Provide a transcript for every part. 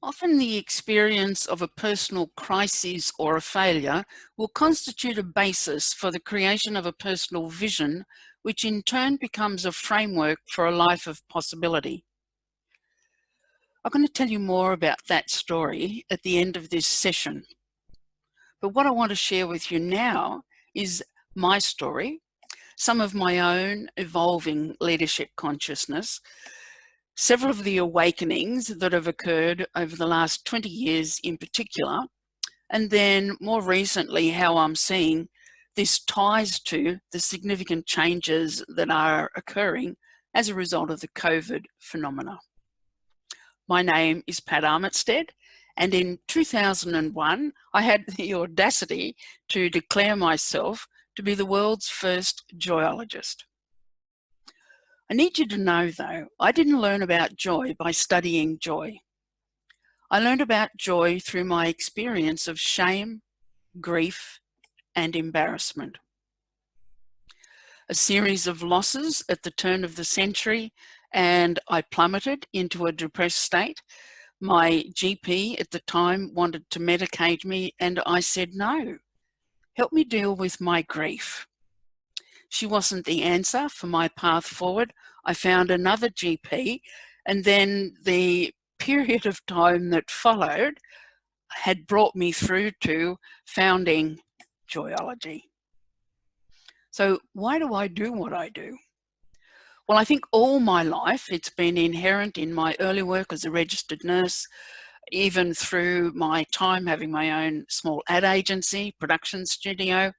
Often the experience of a personal crisis or a failure will constitute a basis for the creation of a personal vision, which in turn becomes a framework for a life of possibility. I'm going to tell you more about that story at the end of this session. But what I want to share with you now is my story, some of my own evolving leadership consciousness, several of the awakenings that have occurred over the last 20 years in particular, and then more recently how I'm seeing this ties to the significant changes that are occurring as a result of the COVID phenomena. My name is Pat Armitstead, and in 2001 I had the audacity to declare myself to be the world's first joyologist. I need you to know, though, I didn't learn about joy by studying joy. I learned about joy through my experience of shame, grief, and embarrassment. A series of losses at the turn of the century, and I plummeted into a depressed state. My GP at the time wanted to medicate me, and I said no. Help me deal with my grief. She wasn't the answer for my path forward. I found another GP, and then the period of time that followed had brought me through to founding Joyology. So why do I do what I do? Well, I think all my life it's been inherent in my early work as a registered nurse, even through my time having my own small ad agency, production studio.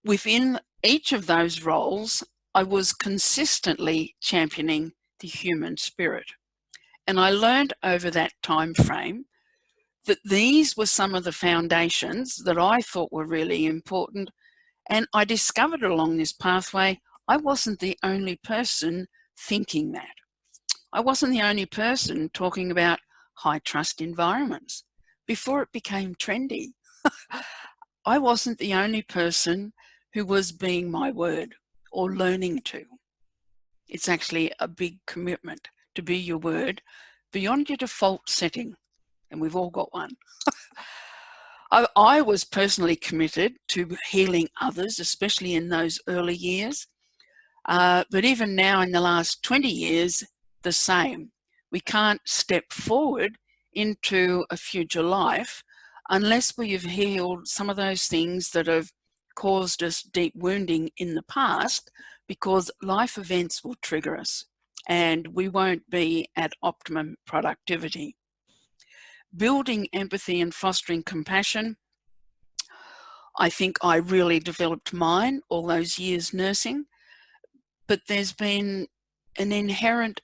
Within each of those roles, I was consistently championing the human spirit. And I learned over that time frame that these were some of the foundations that I thought were really important. And I discovered along this pathway, I wasn't the only person thinking that. I wasn't the only person talking about high trust environments before it became trendy. I wasn't the only person who was being my word or learning to. It's actually a big commitment to be your word beyond your default setting, and we've all got one. I was personally committed to healing others, especially in those early years, but even now in the last 20 years, the same. We can't step forward into a future life unless we have healed some of those things that have caused us deep wounding in the past, because life events will trigger us and we won't be at optimum productivity. Building empathy and fostering compassion, I think I really developed mine all those years nursing, but there's been an inherent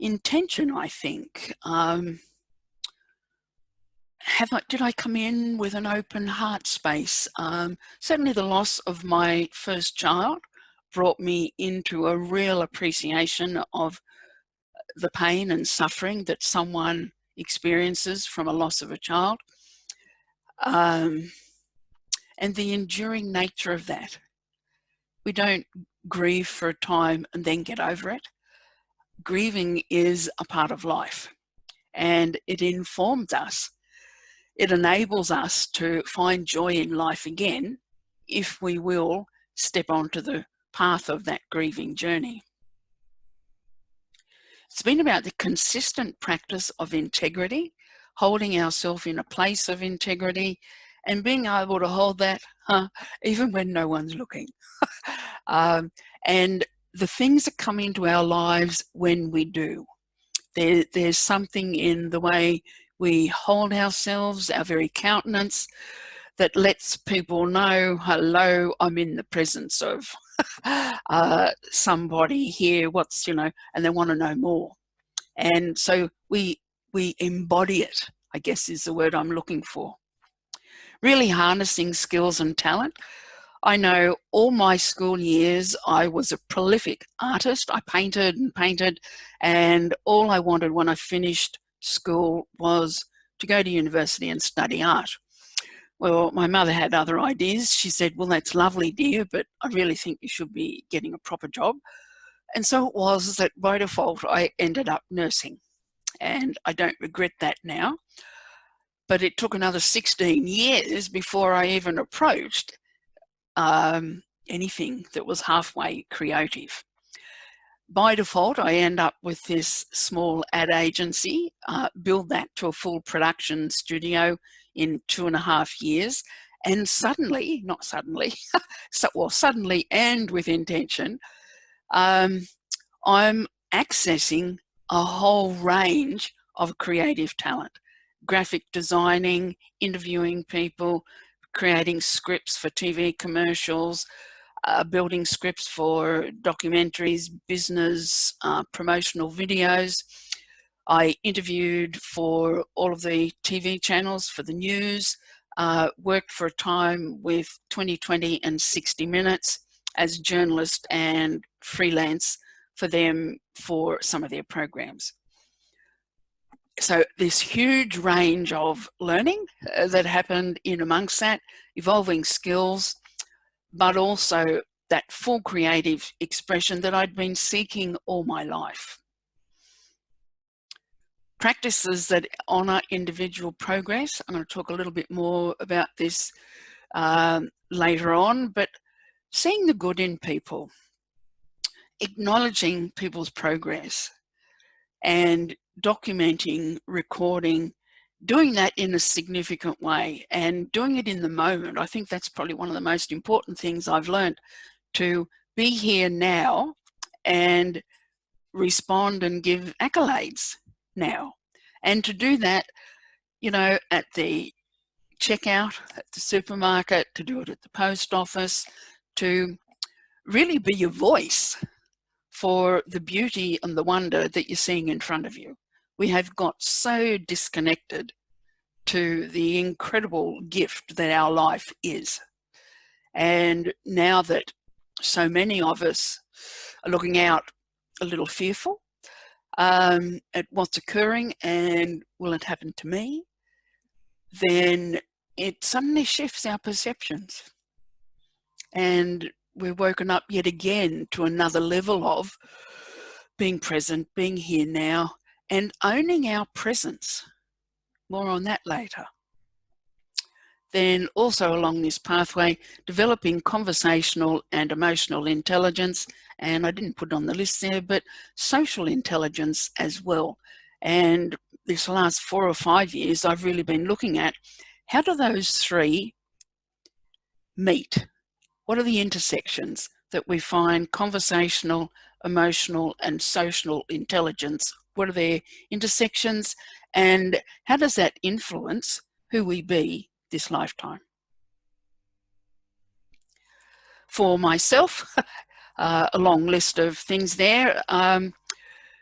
intention, I think. Did I come in with an open heart space? Certainly the loss of my first child brought me into a real appreciation of the pain and suffering that someone experiences from a loss of a child, and the enduring nature of that. We don't grieve for a time and then get over it. Grieving is a part of life, and it informs us. It enables us to find joy in life again if we will step onto the path of that grieving journey. It's been about the consistent practice of integrity, holding ourselves in a place of integrity and being able to hold that even when no one's looking. And the things that come into our lives when we do, there's something in the way we hold ourselves, our very countenance, that lets people know, hello, I'm in the presence of somebody here, and they want to know more. And so we embody it, I guess is the word I'm looking for. Really harnessing skills and talent. I know all my school years I was a prolific artist. I painted and painted, and all I wanted when I finished school was to go to university and study art. Well, my mother had other ideas. She said, well, that's lovely, dear, but I really think you should be getting a proper job. And so it was that by default, I ended up nursing. and I don't regret that now. But it took another 16 years before I even approached anything that was halfway creative. By default, I end up with this small ad agency, build that to a full production studio in 2.5 years. And suddenly, not suddenly, suddenly and with intention, I'm accessing a whole range of creative talent. Graphic designing, interviewing people, creating scripts for TV commercials, building scripts for documentaries, business, promotional videos. I interviewed for all of the TV channels for the news, worked for a time with 2020 and 60 Minutes as journalist and freelance for them for some of their programs. So this huge range of learning that happened in amongst that, evolving skills, but also that full creative expression that I'd been seeking all my life. Practices that honour individual progress. I'm going to talk a little bit more about this later on, but seeing the good in people, acknowledging people's progress, and documenting, recording, doing that in a significant way and doing it in the moment. I think that's probably one of the most important things I've learned, to be here now and respond and give accolades now. And to do that, you know, at the checkout, at the supermarket, to do it at the post office, to really be a voice for the beauty and the wonder that you're seeing in front of you. We have got so disconnected to the incredible gift that our life is. And now that so many of us are looking out a little fearful at what's occurring and will it happen to me, then it suddenly shifts our perceptions. And we're woken up yet again to another level of being present, being here now, and owning our presence. More on that later. Then also along this pathway, developing conversational and emotional intelligence, and I didn't put it on the list there, but social intelligence as well. And this last 4 or 5 years, I've really been looking at how do those three meet? What are the intersections that we find conversational, emotional, and social intelligence? What are their intersections, and how does that influence who we be this lifetime? For myself, a long list of things there.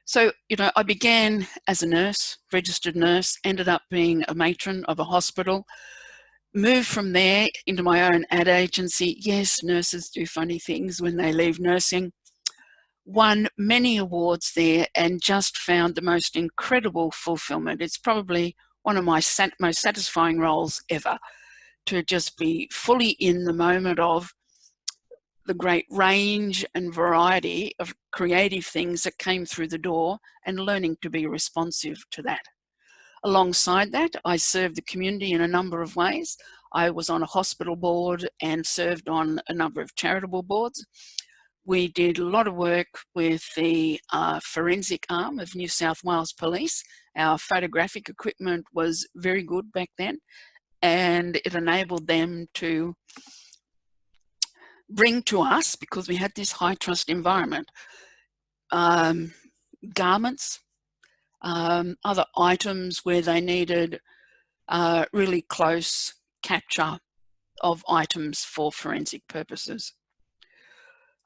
So, you know, I began as a nurse, registered nurse, ended up being a matron of a hospital, moved from there into my own ad agency. Yes, nurses do funny things when they leave nursing. Won many awards there and just found the most incredible fulfillment. It's probably one of my most satisfying roles ever, to just be fully in the moment of the great range and variety of creative things that came through the door and learning to be responsive to that. Alongside that, I served the community in a number of ways. I was on a hospital board and served on a number of charitable boards. We did a lot of work with the forensic arm of New South Wales Police. Our photographic equipment was very good back then, and it enabled them to bring to us, because we had this high trust environment, garments, other items where they needed really close capture of items for forensic purposes.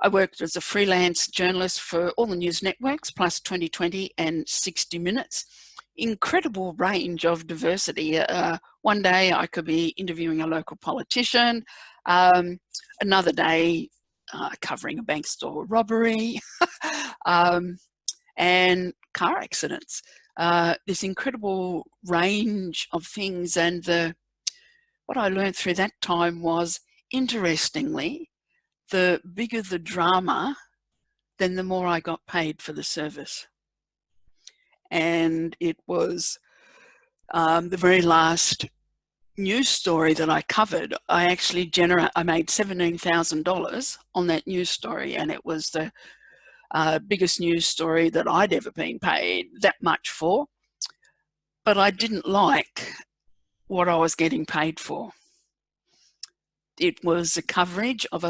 I worked as a freelance journalist for all the news networks, plus 2020 and 60 Minutes. Incredible range of diversity. One day I could be interviewing a local politician, another day covering a bank store robbery, and car accidents. This incredible range of things, and what I learned through that time was, interestingly, the bigger the drama, then the more I got paid for the service. and it was the very last news story that I covered. I made $17,000 on that news story, and it was the biggest news story that I'd ever been paid that much for. But I didn't like what I was getting paid for. It was a coverage of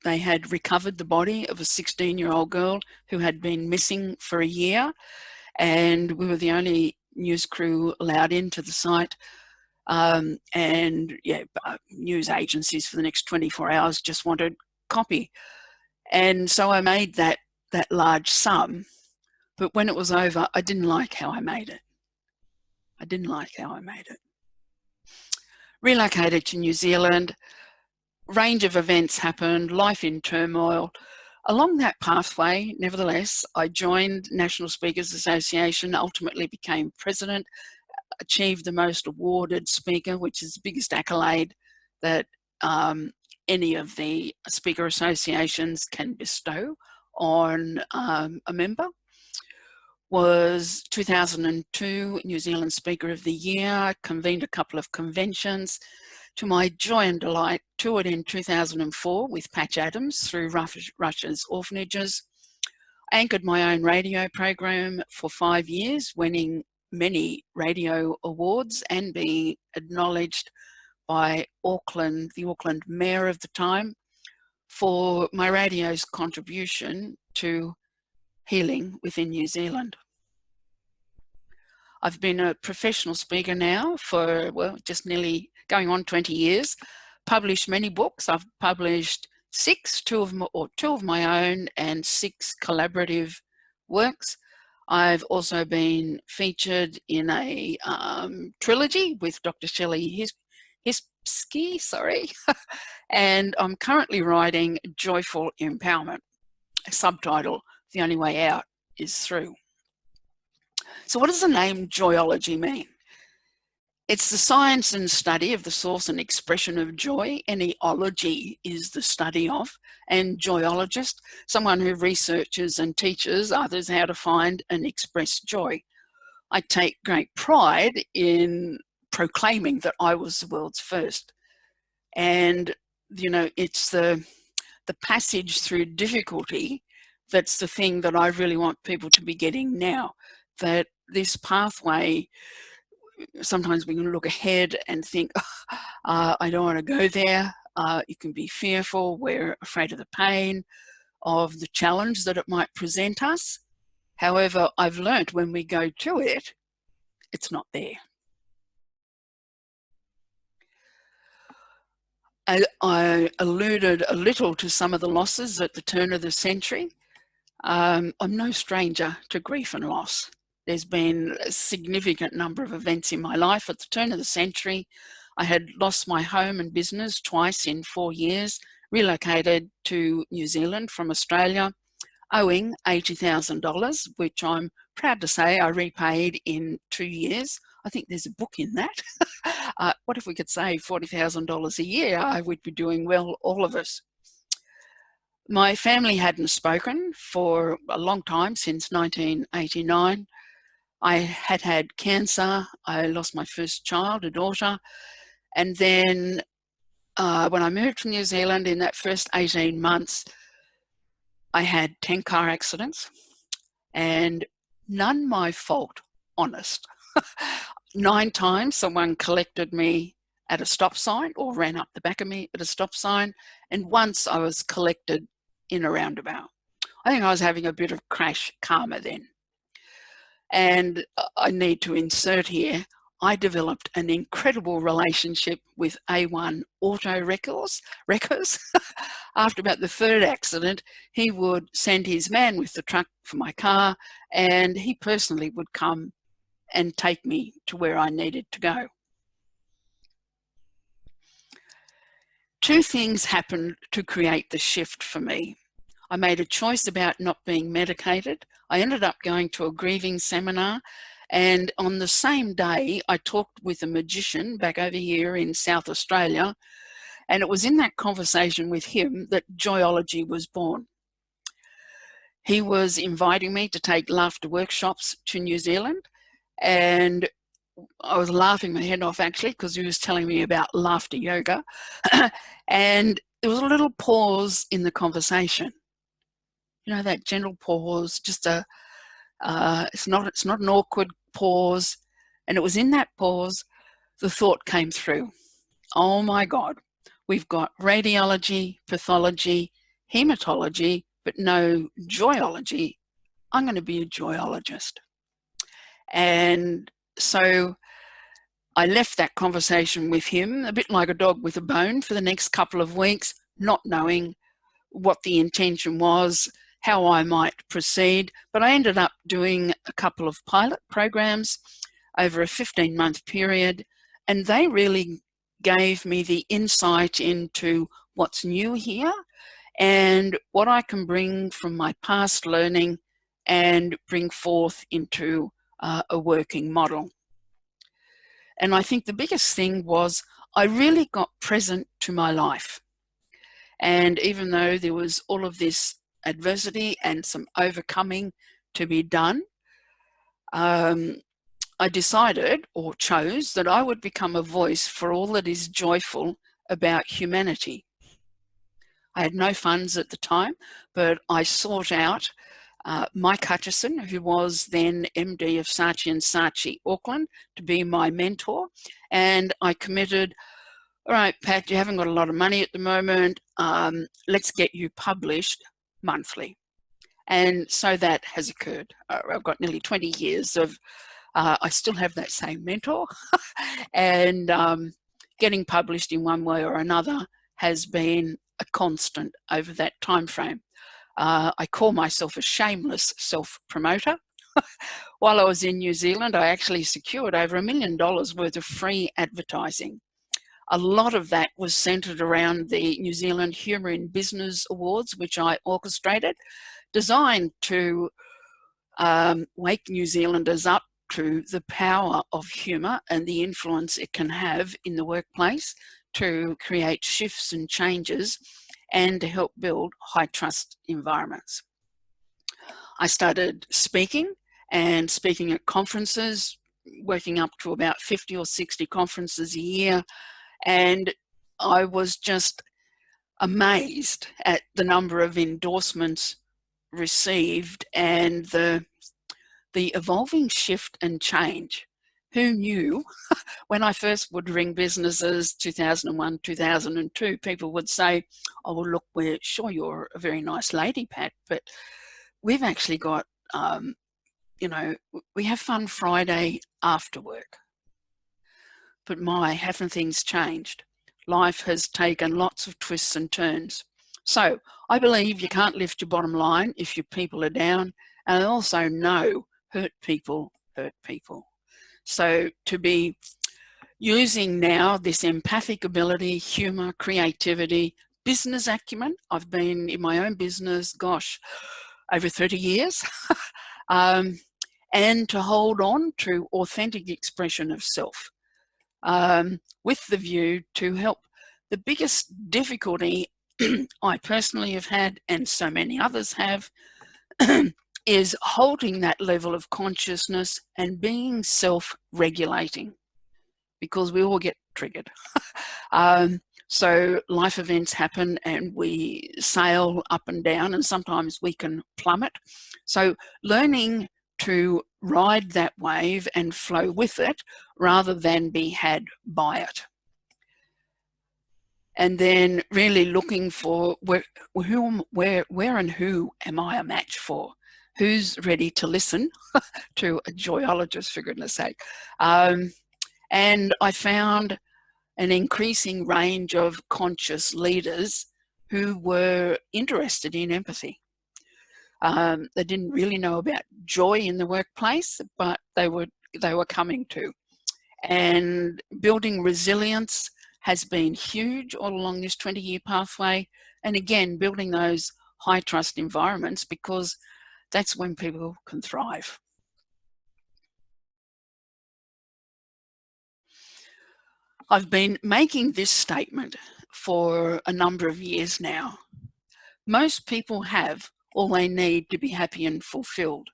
they had recovered the body of a 16-year-old girl who had been missing for a year, and we were the only news crew allowed into the site. News agencies for the next 24 hours just wanted copy. And so I made that large sum, but when it was over, I didn't like how I made it. Relocated to New Zealand, range of events happened, life in turmoil. Along that pathway, nevertheless, I joined National Speakers Association, ultimately became president, achieved the most awarded speaker, which is the biggest accolade that any of the speaker associations can bestow on a member. Was 2002 New Zealand Speaker of the Year, convened a couple of conventions. To my joy and delight, toured in 2004 with Patch Adams through Russia's orphanages. Anchored my own radio program for 5 years, winning many radio awards and being acknowledged by the Auckland Mayor of the time for my radio's contribution to healing within New Zealand. I've been a professional speaker now for, just nearly going on 20 years, published many books. I've published 6, two of my own and 6 collaborative works. I've also been featured in a trilogy with Dr. Shelley Hispsky, and I'm currently writing Joyful Empowerment, a subtitle, The Only Way Out is Through. So what does the name Joyology mean? It's the science and study of the source and expression of joy. Any ology is the study of, and joyologist, someone who researches and teaches others how to find and express joy. I take great pride in proclaiming that I was the world's first. And, it's the passage through difficulty that's the thing that I really want people to be getting now, that this pathway, sometimes we can look ahead and think, I don't want to go there. You can be fearful. We're afraid of the pain, of the challenge that it might present us. However, I've learnt when we go to it, it's not there. I alluded a little to some of the losses at the turn of the century. I'm no stranger to grief and loss. There's been a significant number of events in my life. At the turn of the century, I had lost my home and business twice in 4 years, relocated to New Zealand from Australia, owing $80,000, which I'm proud to say I repaid in 2 years. I think there's a book in that. What if we could save $40,000 a year? I would be doing well, all of us. My family hadn't spoken for a long time, since 1989. I had had cancer. I lost my first child, a daughter. And then when I moved to New Zealand, in that first 18 months, I had 10 car accidents, and none my fault, honest. 9 times someone collected me at a stop sign or ran up the back of me at a stop sign, and once I was collected in a roundabout. I think I was having a bit of crash karma then. And I need to insert here, I developed an incredible relationship with A1 Auto Wreckers. After about the 3rd accident, he would send his man with the truck for my car, and he personally would come and take me to where I needed to go. 2 things happened to create the shift for me. I made a choice about not being medicated. I ended up going to a grieving seminar, and on the same day I talked with a magician back over here in South Australia, and it was in that conversation with him that Joyology was born. he was inviting me to take laughter workshops to New Zealand, and I was laughing my head off actually because he was telling me about laughter yoga. And there was a little pause in the conversation. You know, that gentle pause, just it's not an awkward pause. And it was in that pause the thought came through. Oh my God, we've got radiology, pathology, hematology, but no joyology. I'm going to be a joyologist. And so I left that conversation with him a bit like a dog with a bone for the next couple of weeks, not knowing what the intention was, how I might proceed. But I ended up doing a couple of pilot programs over a 15-month period, and they really gave me the insight into what's new here and what I can bring from my past learning and bring forth into a working model. And I think the biggest thing was I really got present to my life. And even though there was all of this adversity and some overcoming to be done, I decided or chose that I would become a voice for all that is joyful about humanity. I had no funds at the time, but I sought out Mike Hutchison, who was then MD of Saatchi & Saatchi Auckland, to be my mentor. And I committed, all right, Pat, you haven't got a lot of money at the moment. Let's get you published monthly. And so that has occurred. I've got nearly 20 years of, I still have that same mentor. And getting published in one way or another has been a constant over that time frame. I call myself a shameless self-promoter. While I was in New Zealand, I actually secured over $1 million worth of free advertising. A lot of that was centred around the New Zealand Humour in Business Awards, which I orchestrated, designed to wake New Zealanders up to the power of humour and the influence it can have in the workplace to create shifts and changes and to help build high trust environments. I started speaking at conferences, working up to about 50 or 60 conferences a year. And I was just amazed at the number of endorsements received and the evolving shift and change. Who knew? When I first would ring businesses, 2001, 2002, people would say, oh, well, look, we're sure you're a very nice lady, Pat, but we've actually got, you know, we have Fun Friday after work. But my, haven't things changed? Life has taken lots of twists and turns. So I believe you can't lift your bottom line if your people are down. And I also know hurt people hurt people. So to be using now this empathic ability, humour, creativity, business acumen. I've been in my own business, gosh, over 30 years. And to hold on to authentic expression of self with the view to help. The biggest difficulty I personally have had, and so many others have, is holding that level of consciousness and being self-regulating, because we all get triggered. So life events happen and we sail up and down, and sometimes we can plummet. So learning to ride that wave and flow with it rather than be had by it. And then really looking for where and who am I a match for? Who's ready to listen to a joyologist, for goodness sake? And I found an increasing range of conscious leaders who were interested in empathy. They didn't really know about joy in the workplace, but they were coming to. And building resilience has been huge all along this 20-year pathway. And again, building those high trust environments, because that's when people can thrive. I've been making this statement for a number of years now. Most people have all they need to be happy and fulfilled.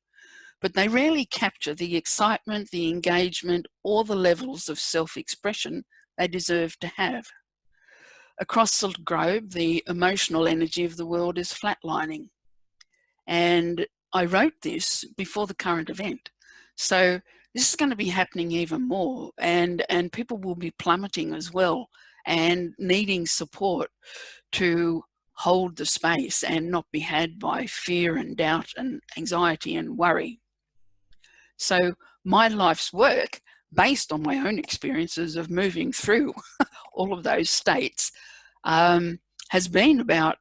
But they rarely capture the excitement, the engagement, or the levels of self-expression they deserve to have. Across the globe, the emotional energy of the world is flatlining. And I wrote this before the current event. So this is going to be happening even more, and people will be plummeting as well and needing support to hold the space and not be had by fear and doubt and anxiety and worry. So my life's work, based on my own experiences of moving through all of those states, has been about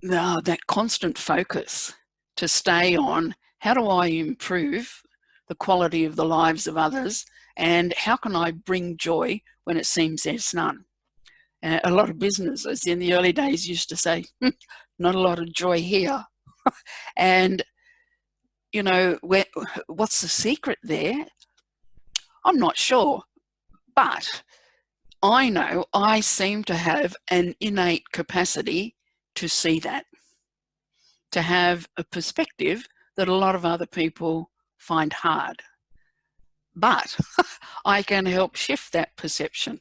that constant focus to stay on how do I improve the quality of the lives of others, and how can I bring joy when it seems there's none. A lot of businesses in the early days used to say, not a lot of joy here. And, you know, what's the secret there? I'm not sure, but I know I seem to have an innate capacity to see that, to have a perspective that a lot of other people find hard. But I can help shift that perception.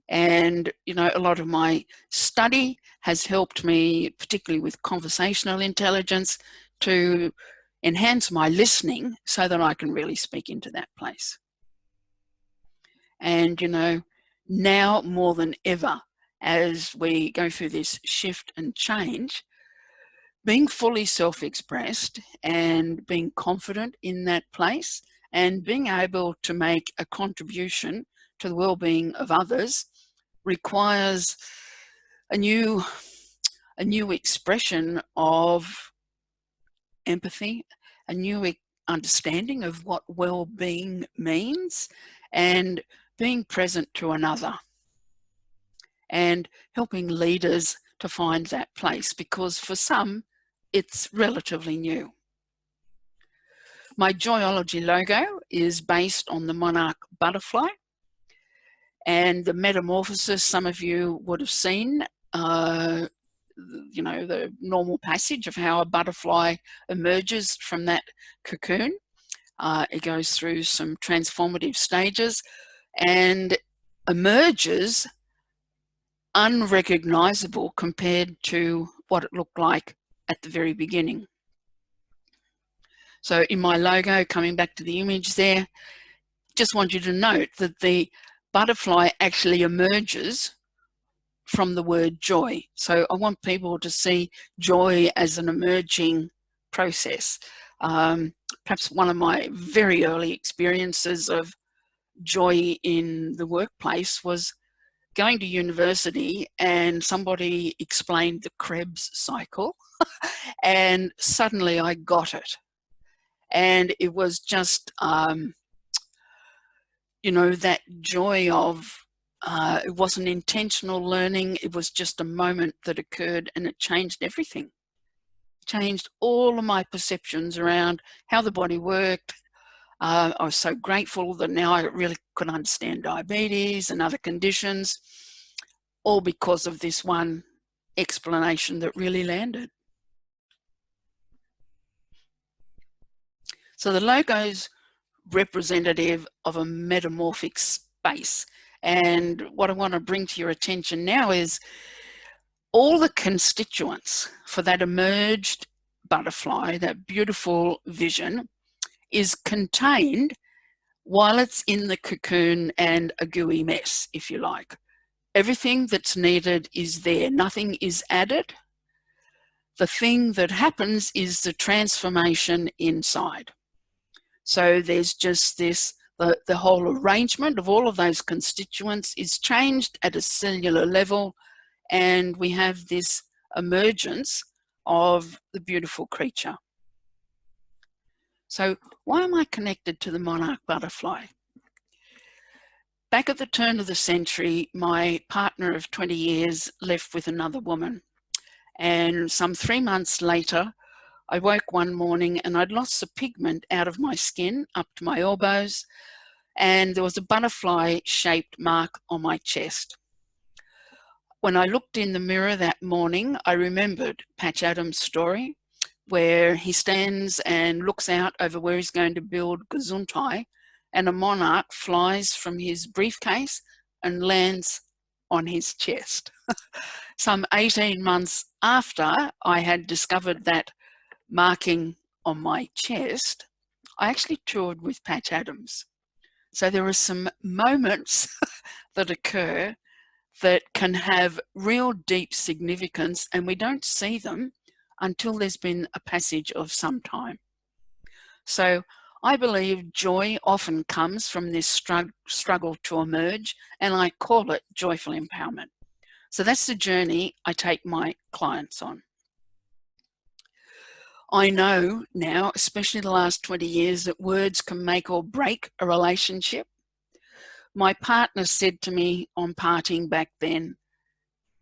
And, you know, a lot of my study has helped me, particularly with conversational intelligence, to enhance my listening so that I can really speak into that place. And, you know, now more than ever, as we go through this shift and change, being fully self-expressed and being confident in that place and being able to make a contribution to the well-being of others requires a new expression of empathy, a new understanding of what well-being means, and being present to another, and helping leaders to find that place, because for some it's relatively new. My Joyology logo is based on the monarch butterfly, and the metamorphosis some of you would have seen, you know, the normal passage of how a butterfly emerges from that cocoon. It goes through some transformative stages and emerges unrecognizable compared to what it looked like at the very beginning. So in my logo, coming back to the image there, just want you to note that the butterfly actually emerges from the word joy. So I want people to see joy as an emerging process. Perhaps one of my very early experiences of joy in the workplace was going to university, and somebody explained the Krebs cycle and suddenly I got it. And it was just, you know, that joy of, it wasn't intentional learning, it was just a moment that occurred, and it changed everything. Changed all of my perceptions around how the body worked. I was so grateful that now I really could understand diabetes and other conditions, all because of this one explanation that really landed. So the logo's representative of a metamorphic space. And what I want to bring to your attention now is all the constituents for that emerged butterfly, that beautiful vision, is contained while it's in the cocoon and a gooey mess, if you like. Everything that's needed is there. Nothing is added. The thing that happens is the transformation inside. So there's just this, the whole arrangement of all of those constituents is changed at a cellular level, and we have this emergence of the beautiful creature. So why am I connected to the monarch butterfly? Back at the turn of the century, my partner of 20 years left with another woman. And some 3 months later, I woke one morning and I'd lost the pigment out of my skin up to my elbows, and there was a butterfly-shaped mark on my chest. When I looked in the mirror that morning, I remembered Patch Adams' story, where he stands and looks out over where he's going to build Gesundheit, and a monarch flies from his briefcase and lands on his chest. Some 18 months after I had discovered that marking on my chest, I actually toured with Patch Adams. So there are some moments that occur that can have real deep significance, and we don't see them until there's been a passage of some time. So I believe joy often comes from this struggle to emerge, and I call it joyful empowerment. So that's the journey I take my clients on. I know now, especially the last 20 years, that words can make or break a relationship. My partner said to me on parting back then,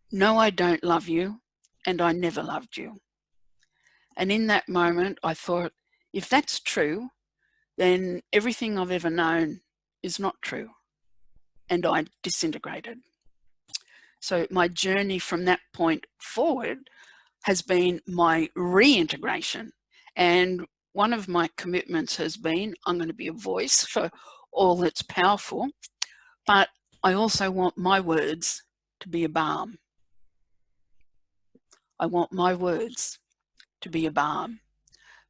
"No, I don't love you, and I never loved you." And in that moment, I thought, if that's true, then everything I've ever known is not true. And I disintegrated. So my journey from that point forward has been my reintegration. And one of my commitments has been, I'm going to be a voice for all that's powerful, but I also want my words to be a balm. I want my words to be a balm,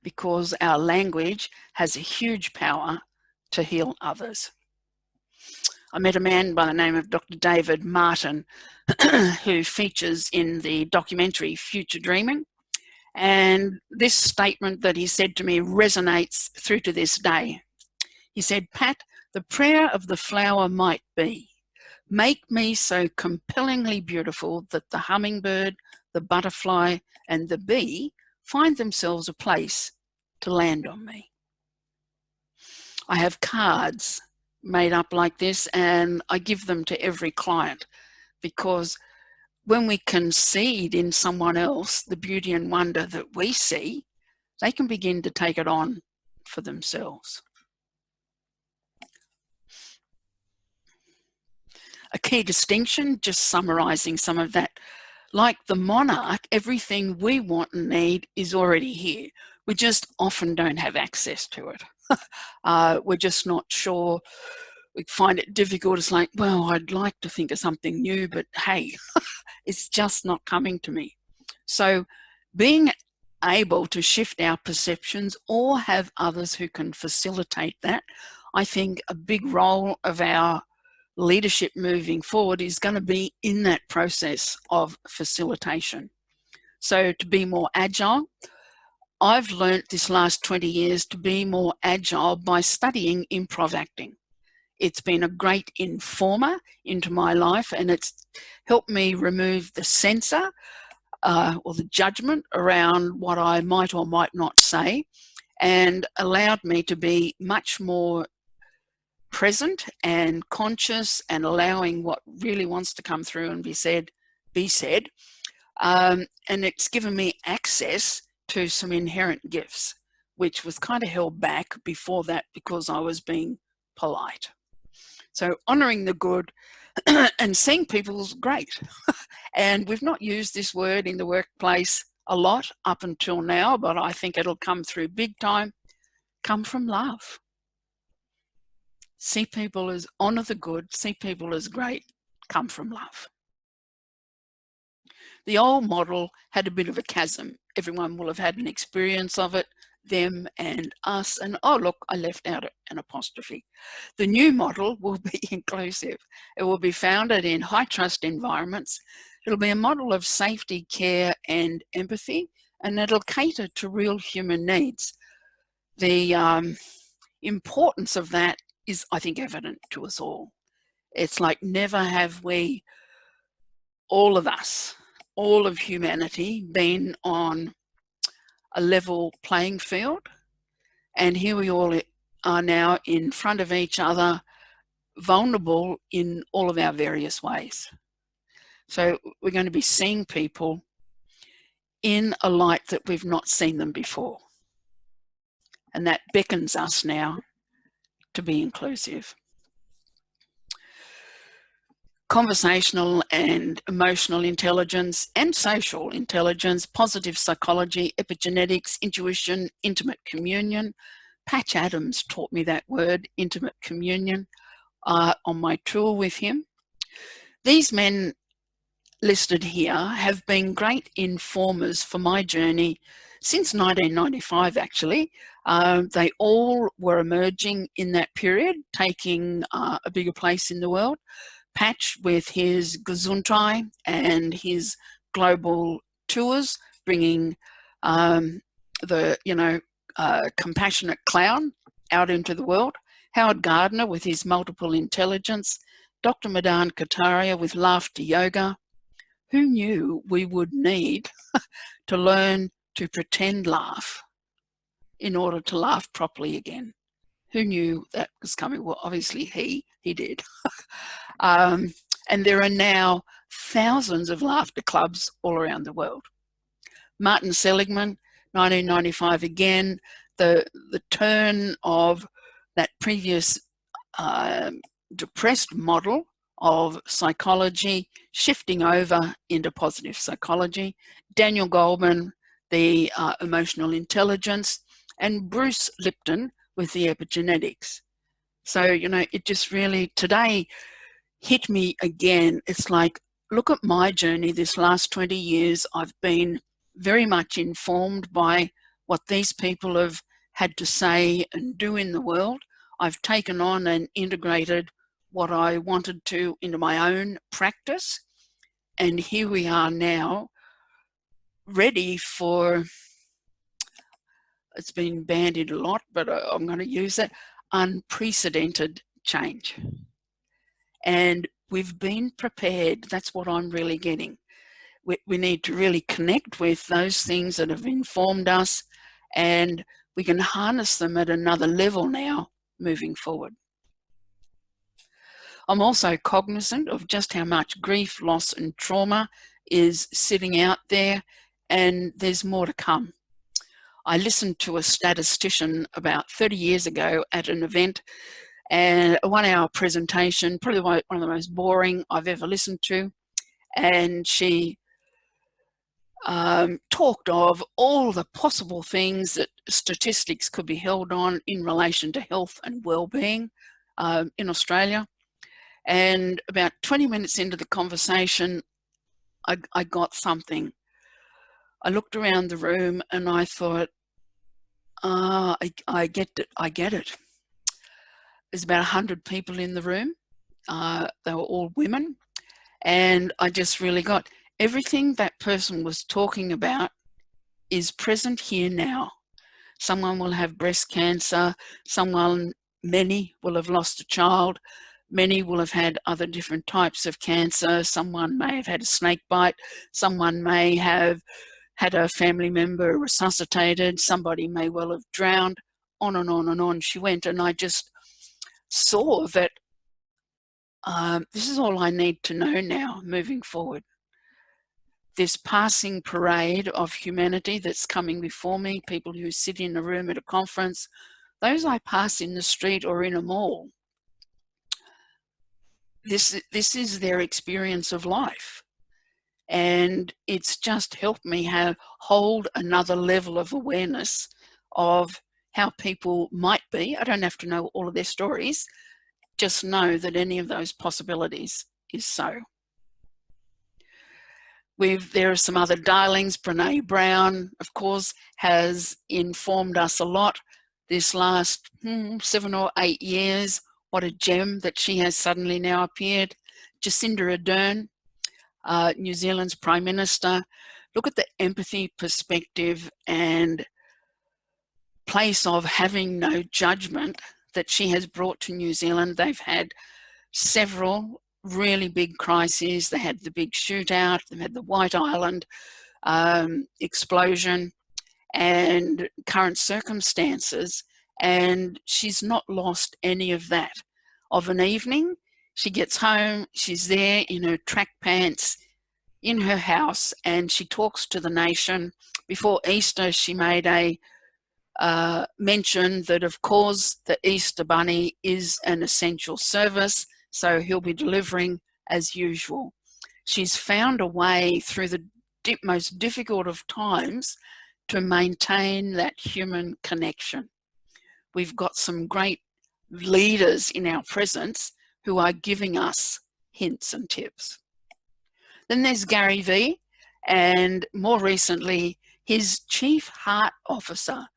because our language has a huge power to heal others. I met a man by the name of Dr. David Martin, who features in the documentary Future Dreaming. And this statement that he said to me resonates through to this day. He said, "Pat, the prayer of the flower might be, make me so compellingly beautiful that the hummingbird, the butterfly, and the bee find themselves a place to land on me." I have cards made up like this, and I give them to every client, because when we concede in someone else the beauty and wonder that we see, they can begin to take it on for themselves. A key distinction, just summarising some of that, like the monarch, everything we want and need is already here. We just often don't have access to it. We're just not sure. We find it difficult. It's like, well, I'd like to think of something new, but hey, it's just not coming to me. So being able to shift our perceptions or have others who can facilitate that, I think a big role of our leadership moving forward is going to be in that process of facilitation. So to be more agile, I've learnt this last 20 years to be more agile by studying improv acting. It's been a great informer into my life, and it's helped me remove the censor or the judgment around what I might or might not say, and allowed me to be much more present and conscious and allowing what really wants to come through and be said. And it's given me access to some inherent gifts, which was kind of held back before that because I was being polite. So honouring the good and seeing people's great. And we've not used this word in the workplace a lot up until now, but I think it'll come through big time. Come from love. See people as, honour the good, see people as great, come from love. The old model had a bit of a chasm. Everyone will have had an experience of it, them and us, and oh look, I left out an apostrophe. The new model will be inclusive. It will be founded in high trust environments. It'll be a model of safety, care and empathy, and it'll cater to real human needs. The importance of that is, I think, evident to us all. It's like never have we, all of us, all of humanity, been on a level playing field, and here we all are now in front of each other, vulnerable in all of our various ways. So we're going to be seeing people in a light that we've not seen them before, and that beckons us now to be inclusive. conversational and emotional intelligence and social intelligence, positive psychology, epigenetics, intuition, intimate communion. Patch Adams taught me that word, intimate communion, on my tour with him. These men listed here have been great informers for my journey since 1995, actually. They all were emerging in that period, taking a bigger place in the world. Patch with his Gesundheit and his global tours, bringing the compassionate clown out into the world. Howard Gardner with his multiple intelligence. Dr. Madan Kataria with laughter yoga. Who knew we would need to learn to pretend laugh in order to laugh properly again? Who knew that was coming? Well, obviously he did. And there are now thousands of laughter clubs all around the world. Martin Seligman, 1995 again, the turn of that previous depressed model of psychology shifting over into positive psychology. Daniel Goleman, the emotional intelligence, and Bruce Lipton with the epigenetics. So, it just really today hit me again. It's like, look at my journey this last 20 years. I've been very much informed by what these people have had to say and do in the world. I've taken on and integrated what I wanted to into my own practice. And here we are now, ready for, it's been bandied a lot, but I'm going to use it, unprecedented change. And we've been prepared. That's what I'm really getting. We need to really connect with those things that have informed us, and we can harness them at another level now moving forward. I'm also cognizant of just how much grief, loss, and trauma is sitting out there, and there's more to come. I listened to a statistician about 30 years ago at an event, and a 1-hour presentation, probably one of the most boring I've ever listened to. And she talked of all the possible things that statistics could be held on in relation to health and well-being in Australia. And about 20 minutes into the conversation, I got something. I looked around the room and I thought, I get it. There's about 100 people in the room. They were all women. And I just really got everything that person was talking about is present here now. Someone will have breast cancer. Many will have lost a child. Many will have had other different types of cancer. Someone may have had a snake bite. Someone may have had a family member resuscitated. Somebody may well have drowned. On and on and on she went. And I just saw that this is all I need to know now moving forward. This passing parade of humanity that's coming before me, people who sit in a room at a conference, those I pass in the street or in a mall, this is their experience of life. And it's just helped me hold another level of awareness of how people might be. I don't have to know all of their stories, just know that any of those possibilities is so. There are some other darlings. Brene Brown, of course, has informed us a lot this last 7 or 8 years. What a gem that she has suddenly now appeared. Jacinda Ardern, New Zealand's Prime Minister. Look at the empathy, perspective and place of having no judgment that she has brought to New Zealand. They've had several really big crises. They had the big shootout, they had the White Island explosion and current circumstances, and she's not lost any of that. Of an evening, she gets home, she's there in her track pants in her house, and she talks to the nation. Before Easter, she made a mention that, of course, the Easter Bunny is an essential service, so he'll be delivering as usual. She's found a way through the most difficult of times to maintain that human connection. We've got some great leaders in our presence who are giving us hints and tips. Then there's Gary V, and more recently, his Chief Heart Officer,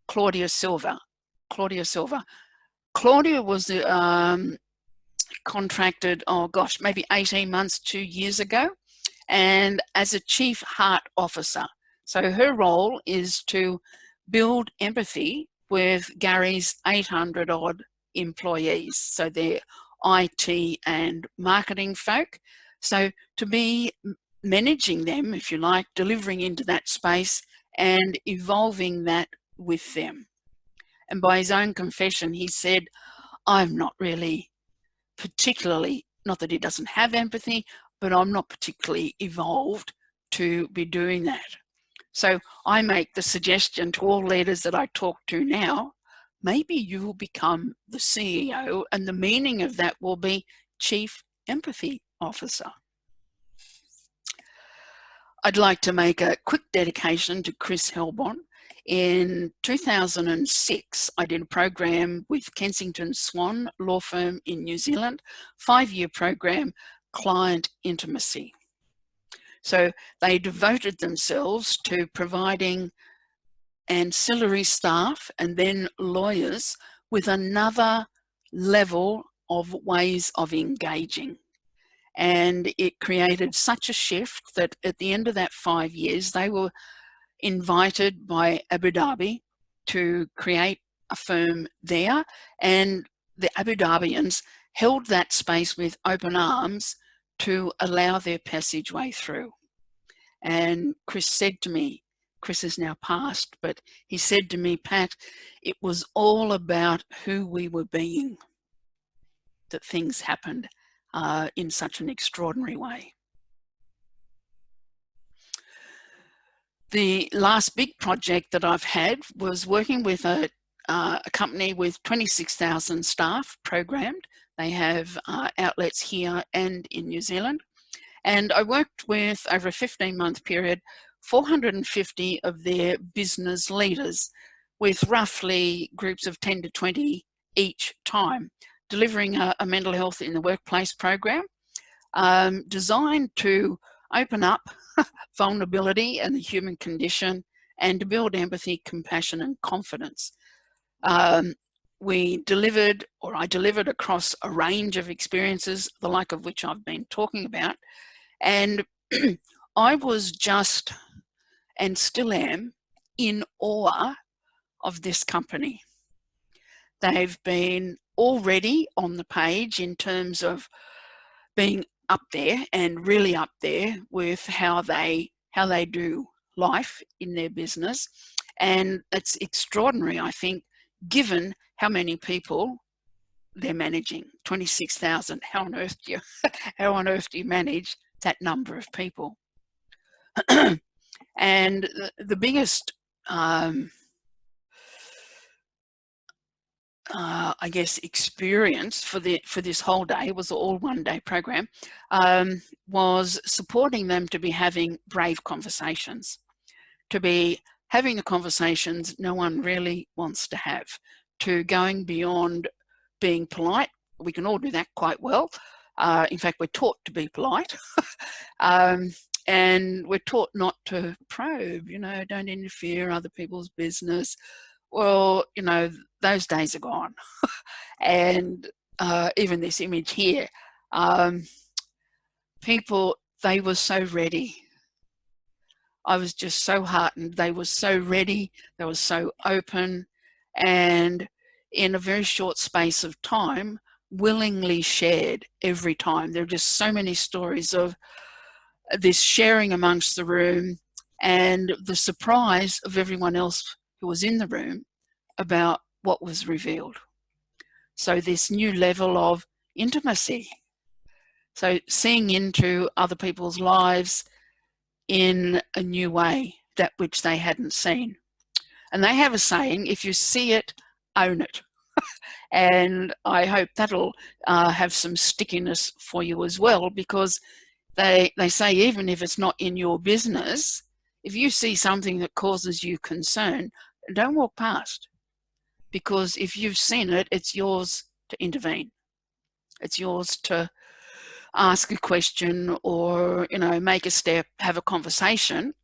Claudia Silva. Claudia was contracted, oh gosh, maybe 18 months, 2 years ago, and as a Chief Heart Officer. So her role is to build empathy with Gary's 800 odd employees. So they're IT and marketing folk. So to be managing them, if you like, delivering into that space and evolving that with them. And by his own confession, he said, I'm not really particularly, not that he doesn't have empathy, but I'm not particularly evolved to be doing that. So I make the suggestion to all leaders that I talk to now, maybe you will become the CEO, and the meaning of that will be Chief Empathy Officer. I'd like to make a quick dedication to Chris Helbon. In 2006, I did a program with Kensington Swan law firm in New Zealand, 5-year program, Client Intimacy. So they devoted themselves to providing ancillary staff and then lawyers with another level of ways of engaging. And it created such a shift that at the end of that 5 years, they were invited by Abu Dhabi to create a firm there. And the Abu Dhabians held that space with open arms to allow their passageway through. And Chris said to me, Chris is now passed, but he said to me, Pat, it was all about who we were being that things happened in such an extraordinary way. The last big project that I've had was working with a company with 26,000 staff programmed. They have outlets here and in New Zealand. And I worked with, over a 15-month period, 450 of their business leaders with roughly groups of 10 to 20 each time, delivering a mental health in the workplace program designed to open up vulnerability and the human condition and to build empathy, compassion and confidence. I delivered across a range of experiences, the like of which I've been talking about. And I was just, and still am, in awe of this company. They've been already on the page in terms of being up there and really up there with how they do life in their business. And it's extraordinary, I think, given how many people they're managing. 26,000. How on earth do you manage that number of people? And the biggest I guess experience for this whole day, was all 1-day program, was supporting them to be having brave conversations, to be having the conversations no one really wants to have, to going beyond being polite. We can all do that quite well. In fact, we're taught to be polite. And we're taught not to probe, don't interfere other people's business. Well, those days are gone. And even this image here, people, they were so ready. I was just so heartened. They were so ready. They were so open. And in a very short space of time, willingly shared every time. There are just so many stories of this sharing amongst the room and the surprise of everyone else who was in the room about what was revealed. So this new level of intimacy. So seeing into other people's lives in a new way, that which they hadn't seen. And they have a saying, if you see it, own it. And I hope that'll have some stickiness for you as well, because they say even if it's not in your business, if you see something that causes you concern, don't walk past, because if you've seen it, it's yours to intervene. It's yours to ask a question or, make a step, have a conversation,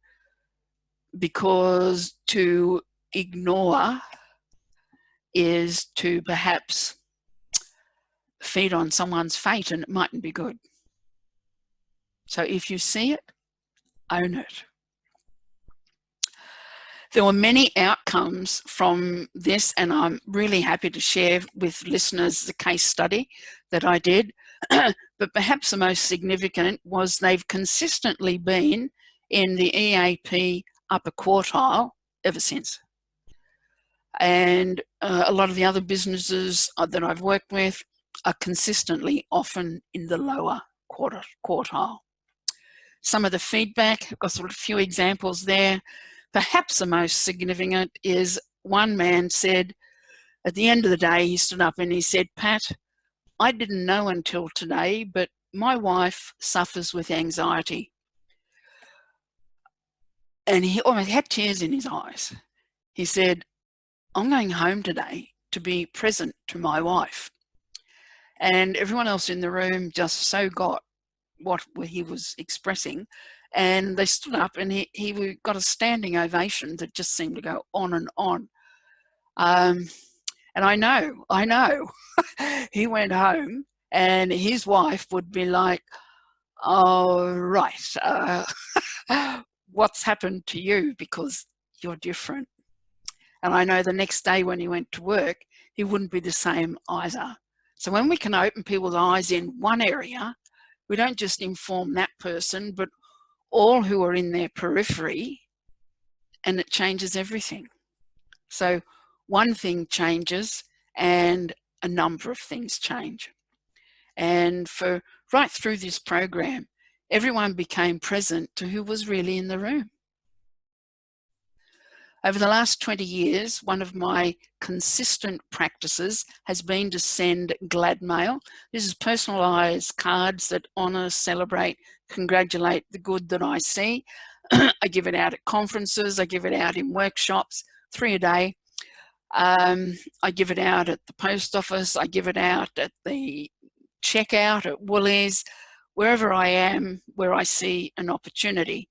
because to ignore is to perhaps feed on someone's fate, and it mightn't be good. So if you see it, own it. There were many outcomes from this, and I'm really happy to share with listeners the case study that I did. But perhaps the most significant was they've consistently been in the EAP upper quartile ever since. And a lot of the other businesses that I've worked with are consistently often in the lower quartile. Some of the feedback, I've got a few examples there. Perhaps the most significant is one man said, at the end of the day, he stood up and he said, "Pat, I didn't know until today, but my wife suffers with anxiety." And he almost had tears in his eyes. He said, "I'm going home today to be present to my wife." And everyone else in the room just so got what he was expressing, and they stood up, and he got a standing ovation that just seemed to go on and on. And I know, he went home, and his wife would be like, "Oh, right, what's happened to you? Because you're different." And I know the next day when he went to work, he wouldn't be the same either. So when we can open people's eyes in one area, we don't just inform that person, but all who are in their periphery, and it changes everything. So one thing changes and a number of things change. And for right through this program, everyone became present to who was really in the room. Over the last 20 years, one of my consistent practices has been to send glad mail. This is personalised cards that honour, celebrate, congratulate the good that I see. I give it out at conferences, I give it out in workshops, 3 a day. I give it out at the post office, I give it out at the checkout at Woolies, wherever I am, where I see an opportunity.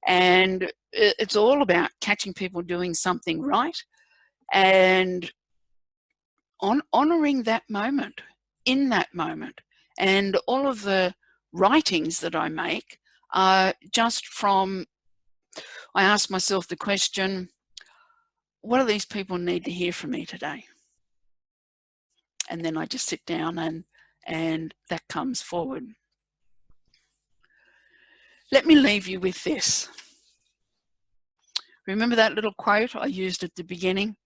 And it's all about catching people doing something right and honouring that moment, in that moment. And all of the writings that I make are just from, I ask myself the question, what do these people need to hear from me today? And then I just sit down and that comes forward. Let me leave you with this. Remember that little quote I used at the beginning?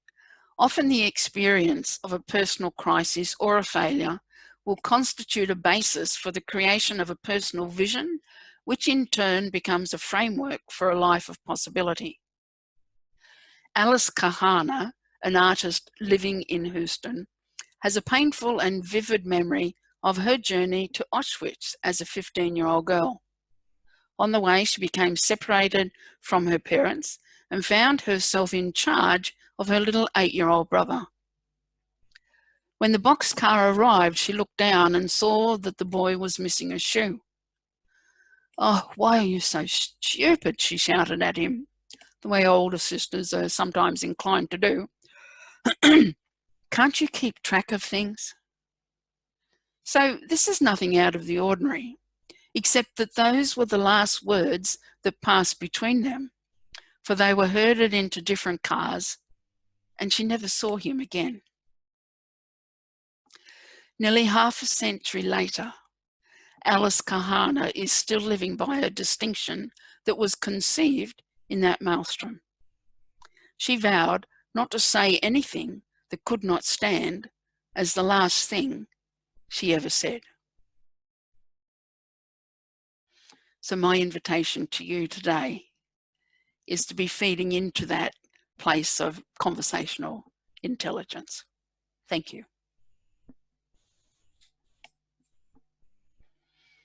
Often the experience of a personal crisis or a failure will constitute a basis for the creation of a personal vision, which in turn becomes a framework for a life of possibility. Alice Kahana, an artist living in Houston, has a painful and vivid memory of her journey to Auschwitz as a 15-year-old girl. On the way, she became separated from her parents and found herself in charge of her little 8-year-old brother. When the boxcar arrived, she looked down and saw that the boy was missing a shoe. "Oh, why are you so stupid?" she shouted at him, the way older sisters are sometimes inclined to do. "Can't you keep track of things?" So this is nothing out of the ordinary, except that those were the last words that passed between them, for they were herded into different cars, and she never saw him again. Nearly half a century later, Alice Kahana is still living by a distinction that was conceived in that maelstrom. She vowed not to say anything that could not stand as the last thing she ever said. So my invitation to you today is to be feeding into that place of conversational intelligence. Thank you.